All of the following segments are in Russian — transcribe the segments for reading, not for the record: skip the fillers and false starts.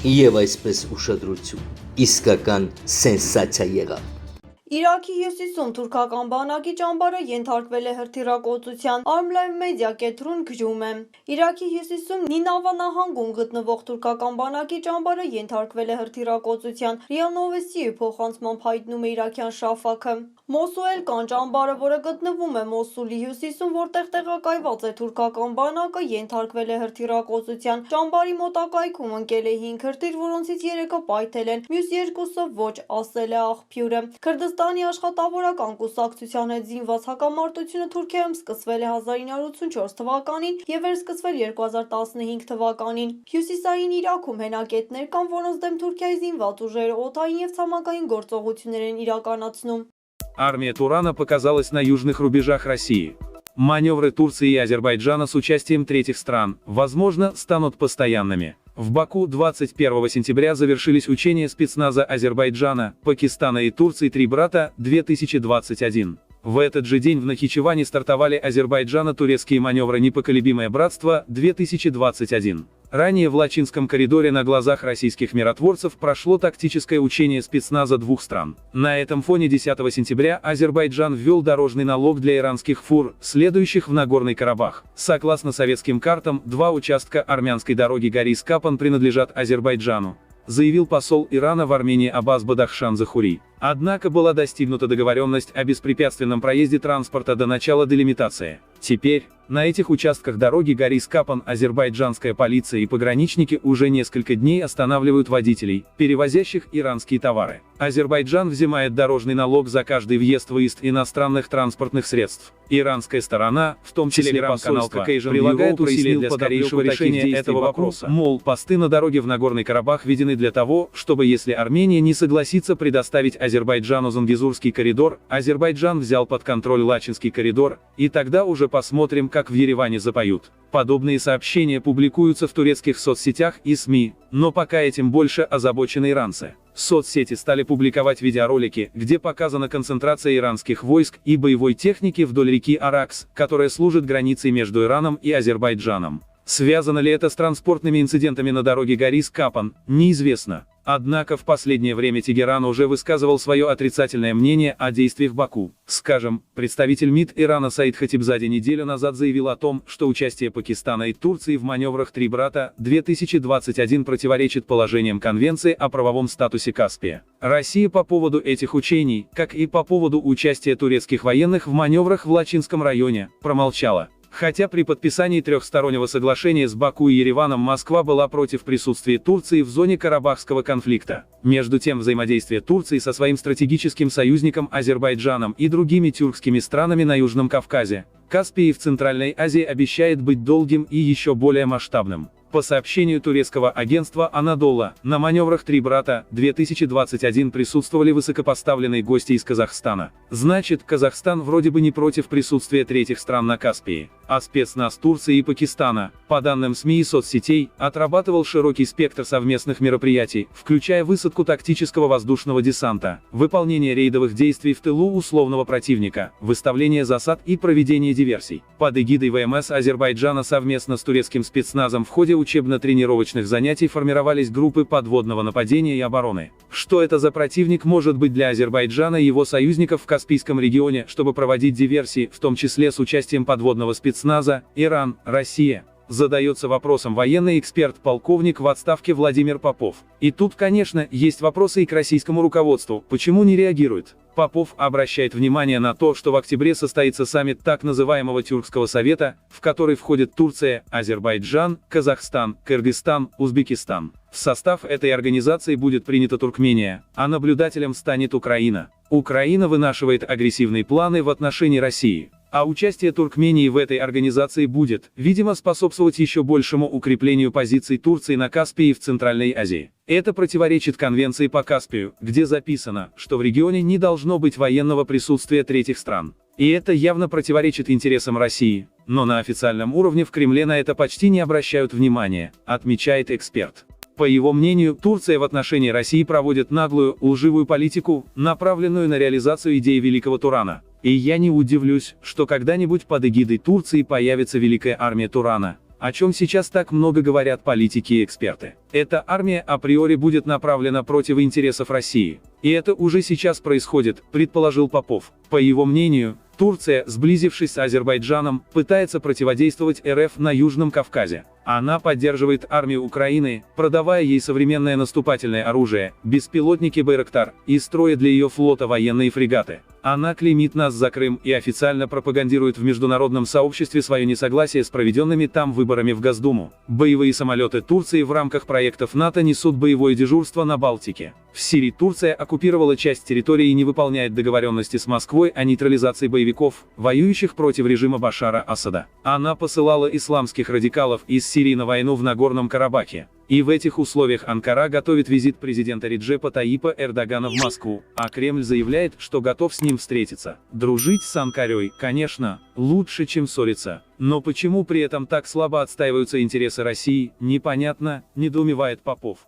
Եվ այսպես ուշադրություն, իսկական սենսացիա եղավ։ Իրաքի հյուսիսում թուրքական բանակի ճամբարը ենթարկվել է հրթիռակոծության, Armlive Media կետրուն գրում է։ Իրաքի հյուսիսում Նինավա նահանգում գտնվող թուրքական բանակի ճամբարը ենթարկվել է հրթիռակոծության, ՌԻԱ Նովոստիի փոխանցմամբ հայտնում է իրաքյան Շաֆակը։ Մոսուել-կան ճամբարը, որը գտնվում է Մոսուլի հյուսիսում, որտեղ տեղակայված է թուրքական բանակը, ենթարկվել է հրթիռակոծության։ Ճամբարի մոտակայքում ընկել է 5 հրթիռ, որոնցից 3-ը պայթել են, մյուս 2-ը ոչ, ասել է աղբյուրը։ Քրդստանի աշխատավորական կուսակցության հետ զինված հակամարտությունը Թուրքիայում սկսվել է 1984 թվականին և վերսկսվել 2015 թվականին։ Հյուսիսային Իրաքում հենակետներ կան, որոնց դեմ Թուրքիայի զինված ուժերը օդային և ցամաքային գործողություններ են իրականացնում։ Армия Турана показалась на южных рубежах России. Маневры Турции и Азербайджана с участием третьих стран, возможно, станут постоянными. В Баку 21 сентября завершились учения спецназа Азербайджана, Пакистана и Турции «Три брата-2021». В этот же день в Нахичеване стартовали азербайджано-турецкие маневры «Непоколебимое братство-2021». Ранее в Лачинском коридоре на глазах российских миротворцев прошло тактическое учение спецназа двух стран. На этом фоне 10 сентября Азербайджан ввел дорожный налог для иранских фур, следующих в Нагорный Карабах. Согласно советским картам, 2 участка армянской дороги Горис-Капан принадлежат Азербайджану, заявил посол Ирана в Армении Аббас Бадахшан Захури. Однако была достигнута договоренность о беспрепятственном проезде транспорта до начала делимитации. Теперь, на этих участках дороги Горис-Капан азербайджанская полиция и пограничники уже несколько дней останавливают водителей, перевозящих иранские товары. Азербайджан взимает дорожный налог за каждый въезд-выезд иностранных транспортных средств. Иранская сторона, в том числе посольство, прилагает усилия для скорейшего решения этого вопроса. Мол, посты на дороге в Нагорный Карабах введены для того, чтобы если Армения не согласится предоставить Азербайджану Зангезурский коридор, Азербайджан взял под контроль Лачинский коридор, и тогда уже посмотрим, как в Ереване запоют. Подобные сообщения публикуются в турецких соцсетях и СМИ, но пока этим больше озабочены иранцы. Соцсети стали публиковать видеоролики, где показана концентрация иранских войск и боевой техники вдоль реки Аракс, которая служит границей между Ираном и Азербайджаном. Связано ли это с транспортными инцидентами на дороге Горис-Капан, неизвестно. Однако в последнее время Тегеран уже высказывал свое отрицательное мнение о действиях Баку. Скажем, представитель МИД Ирана Саид Хатибзаде неделю назад заявил о том, что участие Пакистана и Турции в маневрах «Три брата-2021» противоречит положениям Конвенции о правовом статусе Каспия. Россия по поводу этих учений, как и по поводу участия турецких военных в маневрах в Лачинском районе, промолчала. Хотя при подписании трехстороннего соглашения с Баку и Ереваном Москва была против присутствия Турции в зоне Карабахского конфликта. Между тем взаимодействие Турции со своим стратегическим союзником Азербайджаном и другими тюркскими странами на Южном Кавказе, Каспии и в Центральной Азии обещает быть долгим и еще более масштабным. По сообщению турецкого агентства Анадола, на маневрах «Три брата-2021» присутствовали высокопоставленные гости из Казахстана. Значит, Казахстан вроде бы не против присутствия третьих стран на Каспии. А спецназ Турции и Пакистана, по данным СМИ и соцсетей, отрабатывал широкий спектр совместных мероприятий, включая высадку тактического воздушного десанта, выполнение рейдовых действий в тылу условного противника, выставление засад и проведение диверсий. Под эгидой ВМС Азербайджана совместно с турецким спецназом в ходе учебно-тренировочных занятий формировались группы подводного нападения и обороны. Что это за противник может быть для Азербайджана и его союзников в Каспийском регионе, чтобы проводить диверсии, в том числе с участием подводного спецназа, Иран, Россия? Задается вопросом военный эксперт-полковник в отставке Владимир Попов. И тут, конечно, есть вопросы и к российскому руководству, почему не реагирует. Попов обращает внимание на то, что в октябре состоится саммит так называемого Тюркского совета, в который входят Турция, Азербайджан, Казахстан, Кыргызстан, Узбекистан. В состав этой организации будет принята Туркмения, а наблюдателем станет Украина. Украина вынашивает агрессивные планы в отношении России. А участие Туркмении в этой организации будет, видимо, способствовать еще большему укреплению позиций Турции на Каспии и в Центральной Азии. Это противоречит Конвенции по Каспию, где записано, что в регионе не должно быть военного присутствия третьих стран. И это явно противоречит интересам России, но на официальном уровне в Кремле на это почти не обращают внимания, отмечает эксперт. По его мнению, Турция в отношении России проводит наглую, лживую политику, направленную на реализацию идеи Великого Турана. И я не удивлюсь, что когда-нибудь под эгидой Турции появится Великая армия Турана. о чем сейчас так много говорят политики и эксперты. Эта армия априори будет направлена против интересов России. И это уже сейчас происходит, предположил Попов. По его мнению, Турция, сблизившись с Азербайджаном, пытается противодействовать РФ на Южном Кавказе. Она поддерживает армию Украины, продавая ей современное наступательное оружие, беспилотники Байрактар, и строя для ее флота военные фрегаты. Она клеймит нас за Крым и официально пропагандирует в международном сообществе свое несогласие с проведенными там выборами в Госдуму. Боевые самолеты Турции в рамках проектов НАТО несут боевое дежурство на Балтике. В Сирии Турция оккупировала часть территории и не выполняет договоренности с Москвой о нейтрализации боевиков, воюющих против режима Башара Асада. Она посылала исламских радикалов из Сирии на войну в Нагорном Карабахе. И в этих условиях Анкара готовит визит президента Реджепа Таyyипа Эрдогана в Москву, а Кремль заявляет, что готов с ним встретиться. Дружить с Анкарой, конечно, лучше, чем ссориться. Но почему при этом так слабо отстаиваются интересы России, непонятно, недоумевает Попов.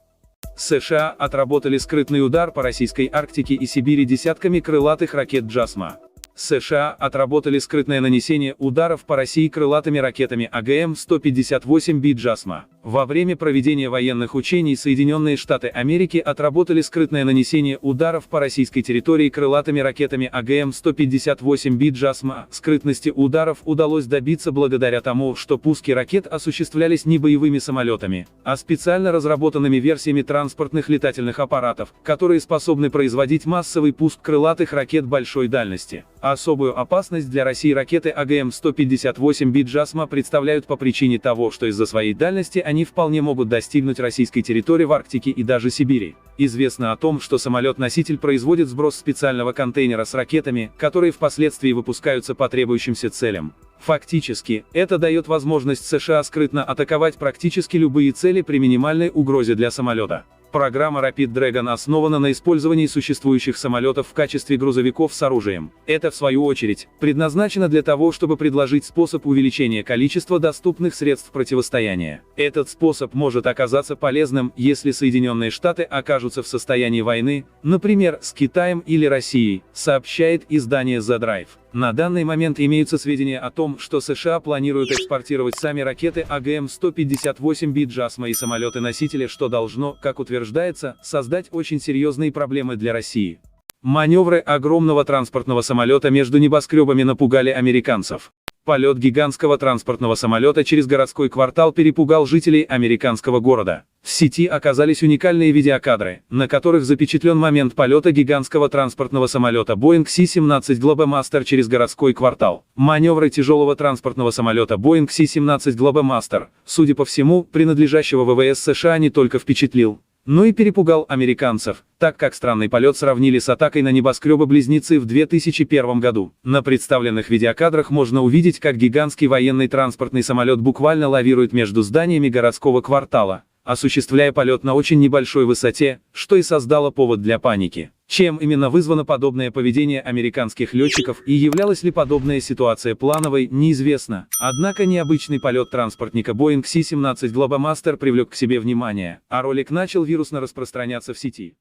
США отработали скрытный удар по российской Арктике и Сибири десятками крылатых ракет «Джасма». США отработали скрытное нанесение ударов по России крылатыми ракетами АГМ-158B «Джасма». Во время проведения военных учений Соединенные Штаты Америки отработали скрытное нанесение ударов по российской территории крылатыми ракетами АГМ-158B «Джасма». Скрытности ударов удалось добиться благодаря тому, что пуски ракет осуществлялись не боевыми самолетами, а специально разработанными версиями транспортных летательных аппаратов, которые способны производить массовый пуск крылатых ракет большой дальности. Особую опасность для России ракеты АГМ-158B «Джасма» представляют по причине того, что из-за своей дальности они вполне могут достигнуть российской территории в Арктике и даже Сибири. Известно о том, что самолет-носитель производит сброс специального контейнера с ракетами, которые впоследствии выпускаются по требующимся целям. Фактически, это дает возможность США скрытно атаковать практически любые цели при минимальной угрозе для самолета. Программа Rapid Dragon основана на использовании существующих самолетов в качестве грузовиков с оружием. Это, в свою очередь, предназначено для того, чтобы предложить способ увеличения количества доступных средств противостояния. Этот способ может оказаться полезным, если Соединенные Штаты окажутся в состоянии войны, например, с Китаем или Россией, сообщает издание The Drive. На данный момент имеются сведения о том, что США планируют экспортировать сами ракеты АГМ-158B «Джасма» и самолеты-носители, что должно, как утверждается, создать очень серьезные проблемы для России. Маневры огромного транспортного самолета между небоскребами напугали американцев. Полет гигантского транспортного самолета через городской квартал перепугал жителей американского города. В сети оказались уникальные видеокадры, на которых запечатлен момент полета гигантского транспортного самолета Boeing C-17 Globemaster через городской квартал. Маневры тяжелого транспортного самолета Boeing C-17 Globemaster, судя по всему, принадлежащего ВВС США, не только впечатлил, но и перепугал американцев, так как странный полет сравнили с атакой на небоскребы-близнецы в 2001 году. На представленных видеокадрах можно увидеть, как гигантский военный транспортный самолет буквально лавирует между зданиями городского квартала, осуществляя полет на очень небольшой высоте, что и создало повод для паники. Чем именно вызвано подобное поведение американских летчиков и являлась ли подобная ситуация плановой, неизвестно. Однако необычный полет транспортника Boeing C-17 Globemaster привлек к себе внимание, а ролик начал вирусно распространяться в сети.